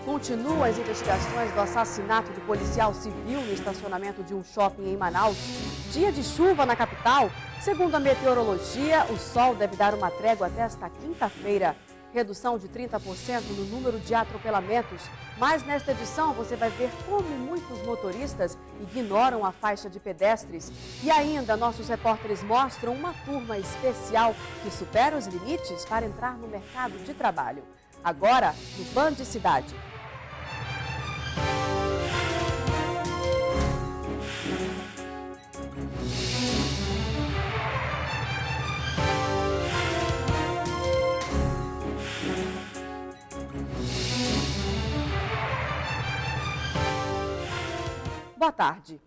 Continuam as investigações do assassinato do policial civil no estacionamento de um shopping em Manaus. Dia de chuva na capital. Segundo a meteorologia, o sol deve dar uma trégua até esta quinta-feira. Redução de 30% no número de atropelamentos. Mas nesta edição você vai ver como muitos motoristas ignoram a faixa de pedestres. E ainda nossos repórteres mostram uma turma especial que supera os limites para entrar no mercado de trabalho. Agora, no Band Cidade. Boa tarde.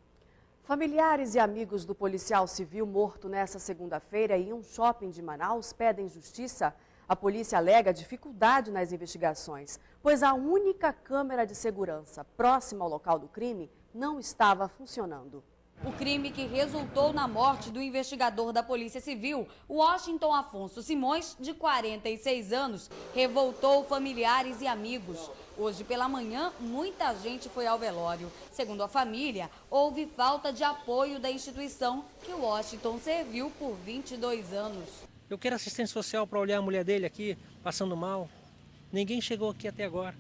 Familiares e amigos do policial civil morto nesta segunda-feira em um shopping de Manaus pedem justiça. A polícia alega dificuldade nas investigações, pois a única câmera de segurança próxima ao local do crime não estava funcionando. O crime que resultou na morte do investigador da Polícia Civil, Washington Afonso Simões, de 46 anos, revoltou familiares e amigos. Hoje pela manhã, muita gente foi ao velório. Segundo a família, houve falta de apoio da instituição que Washington serviu por 22 anos. Eu quero assistência social para olhar a mulher dele aqui, passando mal. Ninguém chegou aqui até agora.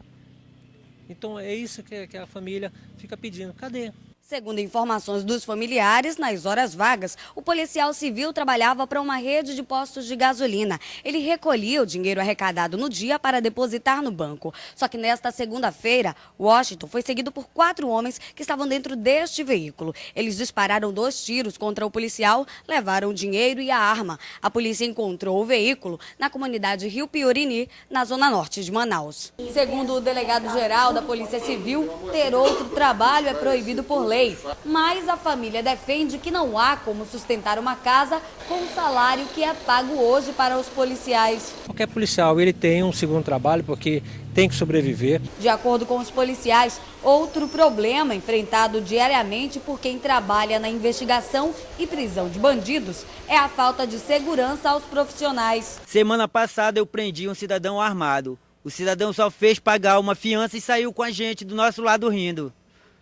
Então é isso que a família fica pedindo. Cadê? Segundo informações dos familiares, nas horas vagas, o policial civil trabalhava para uma rede de postos de gasolina. Ele recolhia o dinheiro arrecadado no dia para depositar no banco. Só que nesta segunda-feira, Washington foi seguido por 4 homens que estavam dentro deste veículo. Eles dispararam 2 tiros contra o policial, levaram o dinheiro e a arma. A polícia encontrou o veículo na comunidade Rio Piorini, na zona norte de Manaus. Segundo o delegado-geral da Polícia Civil, ter outro trabalho é proibido por lei. Mas a família defende que não há como sustentar uma casa com o salário que é pago hoje para os policiais. Qualquer policial ele tem um segundo trabalho porque tem que sobreviver. De acordo com os policiais, outro problema enfrentado diariamente por quem trabalha na investigação e prisão de bandidos é a falta de segurança aos profissionais. Semana passada eu prendi um cidadão armado. O cidadão só fez pagar uma fiança e saiu com a gente do nosso lado rindo.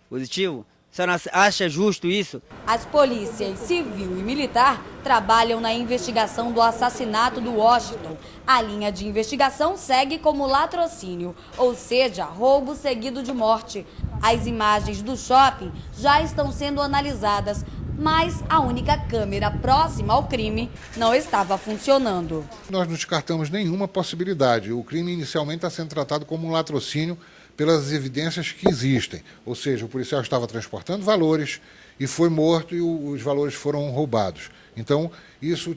Positivo? A senhora acha justo isso? As polícias civil e militar trabalham na investigação do assassinato do Washington. A linha de investigação segue como latrocínio, ou seja, roubo seguido de morte. As imagens do shopping já estão sendo analisadas, mas a única câmera próxima ao crime não estava funcionando. Nós não descartamos nenhuma possibilidade. O crime inicialmente está sendo tratado como um latrocínio pelas evidências que existem. Ou seja, o policial estava transportando valores e foi morto e os valores foram roubados. Então, isso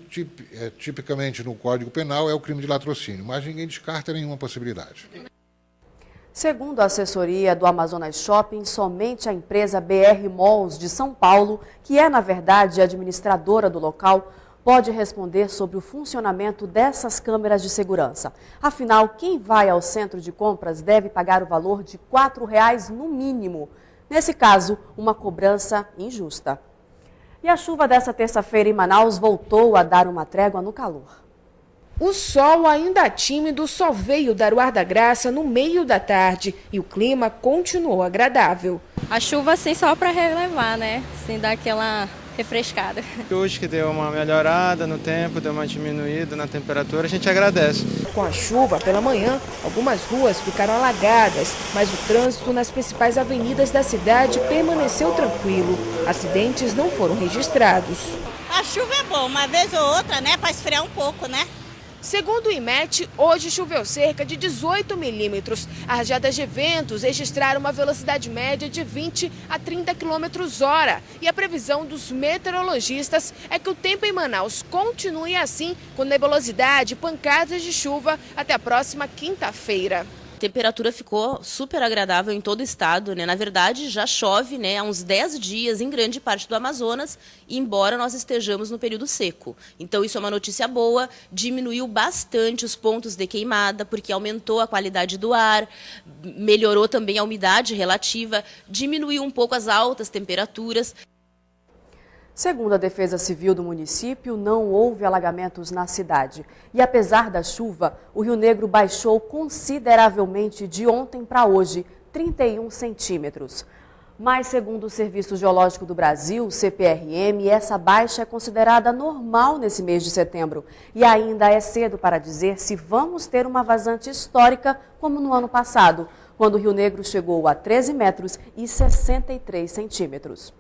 tipicamente no Código Penal é o crime de latrocínio, mas ninguém descarta nenhuma possibilidade. Segundo a assessoria do Amazonas Shopping, somente a empresa BR Malls de São Paulo, que é na verdade a administradora do local, pode responder sobre o funcionamento dessas câmeras de segurança. Afinal, quem vai ao centro de compras deve pagar o valor de R$ 4,00 no mínimo. Nesse caso, uma cobrança injusta. E a chuva dessa terça-feira em Manaus voltou a dar uma trégua no calor. O sol, ainda tímido, só veio dar o ar da graça no meio da tarde e o clima continuou agradável. A chuva, assim, só para relevar, né? Assim, dar aquela refrescada. Hoje que deu uma melhorada no tempo, deu uma diminuída na temperatura, a gente agradece. Com a chuva pela manhã, algumas ruas ficaram alagadas, mas o trânsito nas principais avenidas da cidade permaneceu tranquilo. Acidentes não foram registrados. A chuva é boa, uma vez ou outra, né, para esfriar um pouco, né? Segundo o IMET, hoje choveu cerca de 18 milímetros. As rajadas de ventos registraram uma velocidade média de 20 a 30 km/h. E a previsão dos meteorologistas é que o tempo em Manaus continue assim, com nebulosidade e pancadas de chuva até a próxima quinta-feira. A temperatura ficou super agradável em todo o estado, né? Na verdade, já chove, né, há uns 10 dias em grande parte do Amazonas, embora nós estejamos no período seco. Então, isso é uma notícia boa, diminuiu bastante os pontos de queimada, porque aumentou a qualidade do ar, melhorou também a umidade relativa, diminuiu um pouco as altas temperaturas. Segundo a Defesa Civil do município, não houve alagamentos na cidade. E apesar da chuva, o Rio Negro baixou consideravelmente de ontem para hoje, 31 centímetros. Mas, segundo o Serviço Geológico do Brasil, CPRM, essa baixa é considerada normal nesse mês de setembro. E ainda é cedo para dizer se vamos ter uma vazante histórica como no ano passado, quando o Rio Negro chegou a 13 metros e 63 centímetros.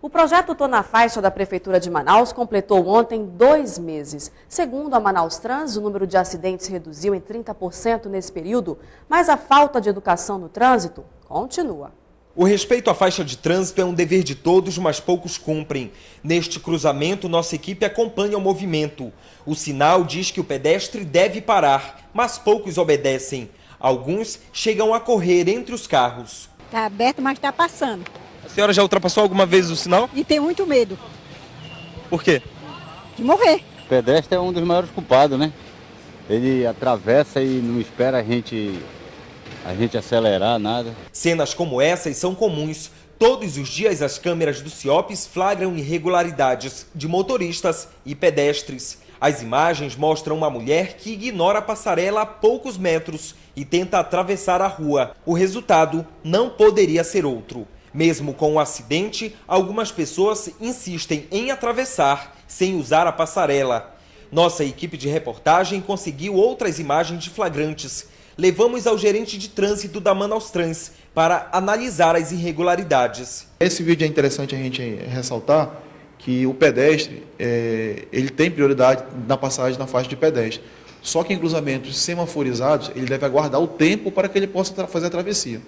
O projeto Tô na Faixa da Prefeitura de Manaus completou ontem 2 meses. Segundo a Manaus Trans, o número de acidentes reduziu em 30% nesse período, mas a falta de educação no trânsito continua. O respeito à faixa de trânsito é um dever de todos, mas poucos cumprem. Neste cruzamento, nossa equipe acompanha o movimento. O sinal diz que o pedestre deve parar, mas poucos obedecem. Alguns chegam a correr entre os carros. Está aberto, mas está passando. A senhora já ultrapassou alguma vez o sinal? E tem muito medo. Por quê? De morrer. O pedestre é um dos maiores culpados, né? Ele atravessa e não espera a gente acelerar, nada. Cenas como essas são comuns. Todos os dias as câmeras do CIOPS flagram irregularidades de motoristas e pedestres. As imagens mostram uma mulher que ignora a passarela a poucos metros e tenta atravessar a rua. O resultado não poderia ser outro. Mesmo com o acidente, algumas pessoas insistem em atravessar sem usar a passarela. Nossa equipe de reportagem conseguiu outras imagens de flagrantes. Levamos ao gerente de trânsito da Manaus Trans para analisar as irregularidades. Esse vídeo é interessante a gente ressaltar que o pedestre ele tem prioridade na passagem na faixa de pedestre. Só que em cruzamentos semaforizados, ele deve aguardar o tempo para que ele possa fazer a travessia,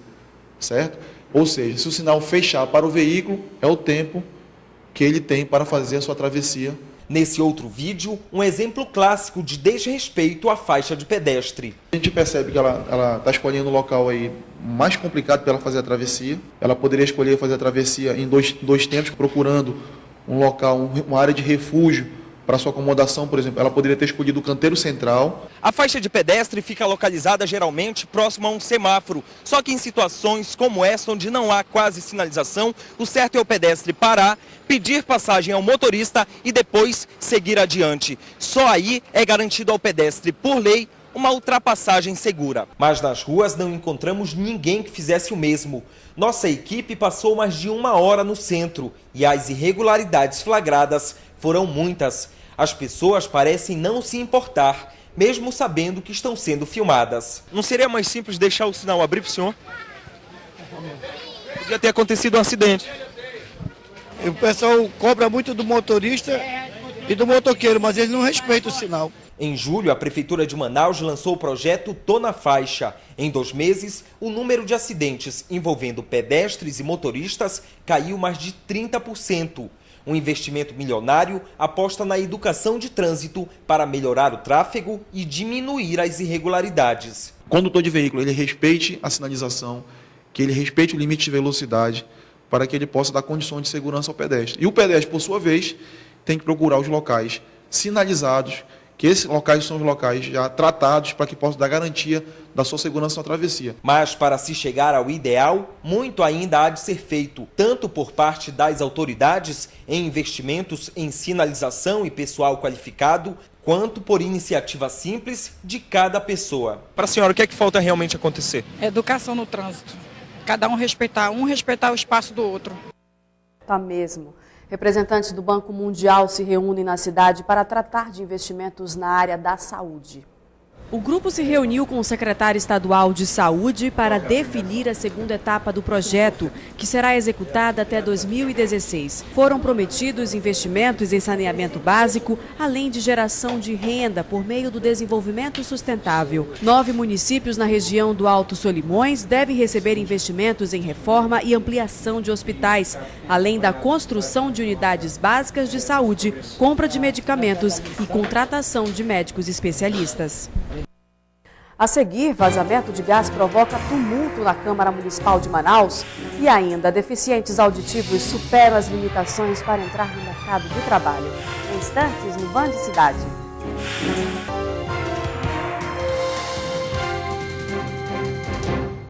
certo? Ou seja, se o sinal fechar para o veículo, é o tempo que ele tem para fazer a sua travessia. Nesse outro vídeo, um exemplo clássico de desrespeito à faixa de pedestre. A gente percebe que ela está escolhendo um local aí mais complicado para ela fazer a travessia. Ela poderia escolher fazer a travessia em dois tempos, procurando um local, uma área de refúgio para sua acomodação, por exemplo. Ela poderia ter escolhido o canteiro central. A faixa de pedestre fica localizada geralmente próximo a um semáforo. Só que em situações como essa, onde não há quase sinalização, o certo é o pedestre parar, pedir passagem ao motorista e depois seguir adiante. Só aí é garantido ao pedestre, por lei, uma ultrapassagem segura. Mas nas ruas não encontramos ninguém que fizesse o mesmo. Nossa equipe passou mais de 1 hora no centro e as irregularidades flagradas foram muitas. As pessoas parecem não se importar, mesmo sabendo que estão sendo filmadas. Não seria mais simples deixar o sinal abrir para o senhor? Podia ter acontecido um acidente. O pessoal cobra muito do motorista e do motoqueiro, mas eles não respeitam o sinal. Em julho, a Prefeitura de Manaus lançou o projeto Tô na Faixa. Em 2 meses, o número de acidentes envolvendo pedestres e motoristas caiu mais de 30%. Um investimento milionário aposta na educação de trânsito para melhorar o tráfego e diminuir as irregularidades. O condutor de veículo, ele respeite a sinalização, que ele respeite o limite de velocidade, para que ele possa dar condições de segurança ao pedestre. E o pedestre, por sua vez, tem que procurar os locais sinalizados, que esses locais são os locais já tratados para que possa dar garantia da sua segurança na travessia. Mas para se chegar ao ideal, muito ainda há de ser feito, tanto por parte das autoridades em investimentos em sinalização e pessoal qualificado, quanto por iniciativa simples de cada pessoa. Para a senhora, o que é que falta realmente acontecer? Educação no trânsito. Cada um respeitar o espaço do outro. Tá mesmo. Representantes do Banco Mundial se reúnem na cidade para tratar de investimentos na área da saúde. O grupo se reuniu com o secretário estadual de Saúde para definir a segunda etapa do projeto, que será executada até 2016. Foram prometidos investimentos em saneamento básico, além de geração de renda por meio do desenvolvimento sustentável. 9 municípios na região do Alto Solimões devem receber investimentos em reforma e ampliação de hospitais, além da construção de unidades básicas de saúde, compra de medicamentos e contratação de médicos especialistas. A seguir, vazamento de gás provoca tumulto na Câmara Municipal de Manaus e ainda deficientes auditivos superam as limitações para entrar no mercado de trabalho. Em instantes, no Band Cidade.